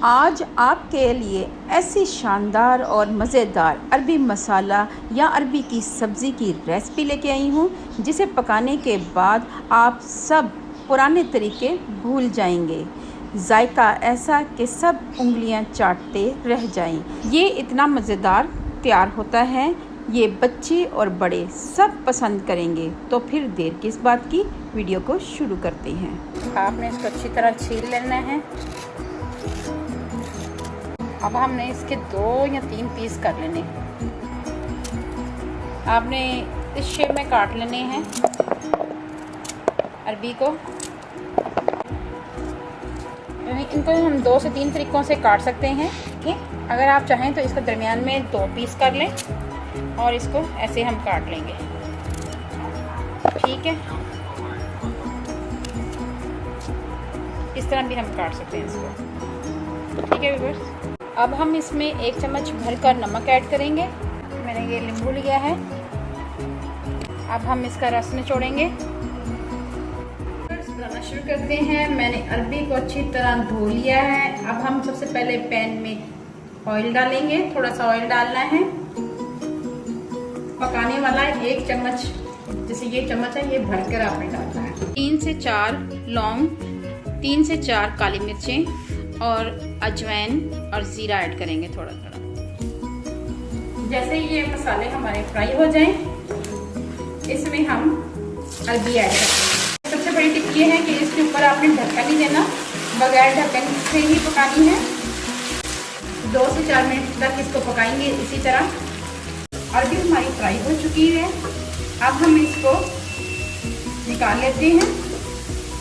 आज आपके लिए ऐसी शानदार और मज़ेदार अरबी मसाला या अरबी की सब्ज़ी की रेसिपी लेके आई हूँ, जिसे पकाने के बाद आप सब पुराने तरीके भूल जाएंगे। जायका ऐसा कि सब उंगलियां चाटते रह जाएं। ये इतना मज़ेदार तैयार होता है, ये बच्चे और बड़े सब पसंद करेंगे। तो फिर देर किस बात की, वीडियो को शुरू करते हैं। आपने इसको अच्छी तरह छील लेना है। अब हमने इसके 2 या 3 पीस कर लेने। आपने इस शेप में काट लेने हैं अरबी को। इनको हम 2 से 3 तरीक़ों से काट सकते हैं। ठीक, अगर आप चाहें तो इसको दरमियान में 2 पीस कर लें और इसको ऐसे हम काट लेंगे। ठीक है, इस तरह भी हम काट सकते हैं इसको। ठीक है व्यूअर्स, अब हम इसमें 1 चम्मच भरकर नमक ऐड करेंगे। मैंने ये नींबू लिया है। अब हम इसका रस निचोड़ेंगे। बनाना शुरू करते हैं। मैंने अरबी को अच्छी तरह धो लिया है। अब हम सबसे पहले पैन में ऑयल डालेंगे। थोड़ा सा ऑयल डालना है, पकाने वाला है। 1 चम्मच, जैसे ये चम्मच है, ये भरकर आपने डालना है। 3 से 4 लौंग, 3 से 4 काली मिर्चें और अजवाइन और ज़ीरा ऐड करेंगे थोड़ा थोड़ा। जैसे ये मसाले हमारे फ्राई हो जाएं, इसमें हम अरबी ऐड करेंगे। सबसे बड़ी टिप ये है कि इसके ऊपर आपने ढक्कन नहीं देना, बगैर ढक्कन से ही पकानी है। 2 से 4 मिनट तक इसको पकाएंगे इसी तरह। अरबी हमारी फ्राई हो चुकी है। अब हम इसको निकाल लेते हैं।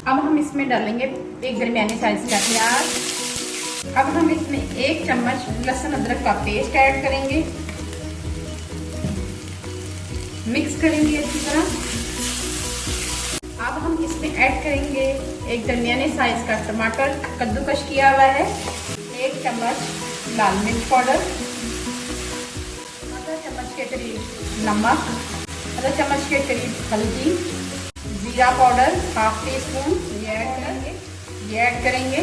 अब हम इसमें डालेंगे एक दरमियानी साइज का प्याज। अब हम इसमें 1 चम्मच लहसुन अदरक का पेस्ट ऐड करेंगे। मिक्स करेंगे अच्छी तरह। अब हम इसमें ऐड करेंगे एक दरमियाने साइज का टमाटर कद्दूकश किया हुआ है, 1 चम्मच लाल मिर्च पाउडर, आधा चम्मच के करीब नमक, आधा चम्मच के करीब हल्दी, जीरा पाउडर ½ टीस्पून ये ऐड करेंगे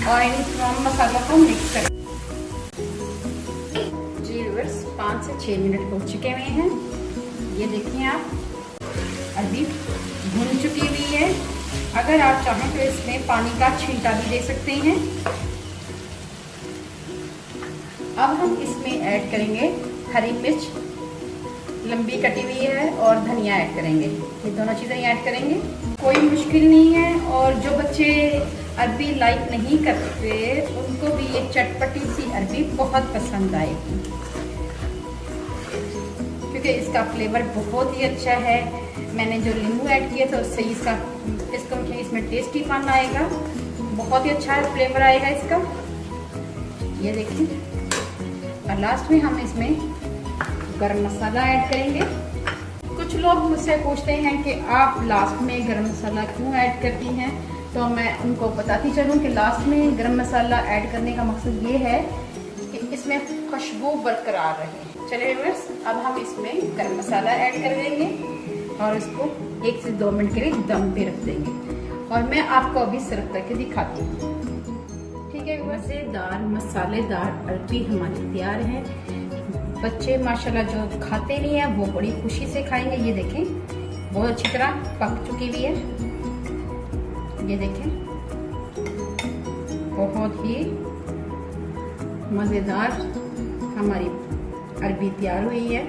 और इन तमाम मसालों को मिक्स करें। जी व्यूअर्स, 5 से 6 मिनट हो चुके हुए हैं। ये देखिए, आप अरबी भुन चुकी हुई है। अगर आप चाहें तो इसमें पानी का छींटा भी दे सकते हैं। अब हम इसमें ऐड करेंगे हरी मिर्च लंबी कटी हुई है और धनिया ऐड करेंगे। ये दोनों चीज़ें ऐड करेंगे। कोई मुश्किल नहीं है, और जो बच्चे अरबी लाइक नहीं करते उनको भी ये चटपटी सी अरबी बहुत पसंद आएगी, क्योंकि इसका फ्लेवर बहुत ही अच्छा है। मैंने जो नींबू ऐड किया था उससे इसमें टेस्टीपन आएगा, बहुत ही अच्छा फ्लेवर आएगा इसका। ये देखिए, और लास्ट में हम इसमें गरम मसाला ऐड करेंगे। कुछ लोग मुझसे पूछते हैं कि आप लास्ट में गरम मसाला क्यों ऐड करती हैं, तो मैं उनको बताती चलूँ कि लास्ट में गरम मसाला ऐड करने का मकसद ये है कि इसमें खुशबू बरकरार रहे। चलिए व्यूअर्स, अब हम इसमें गरम मसाला ऐड कर देंगे और इसको 1 से 2 मिनट के लिए दम पे रख देंगे। और मैं आपको अभी सर्व करके दिखाती हूँ। ठीक है, मज़ेदार मसालेदार अरबी हमारी तैयार है। बच्चे माशाल्लाह जो खाते नहीं हैं वो बड़ी खुशी से खाएंगे। ये देखें, बहुत अच्छी तरह पक चुकी हुई है। ये देखें, बहुत ही मज़ेदार हमारी अरबी तैयार हुई है।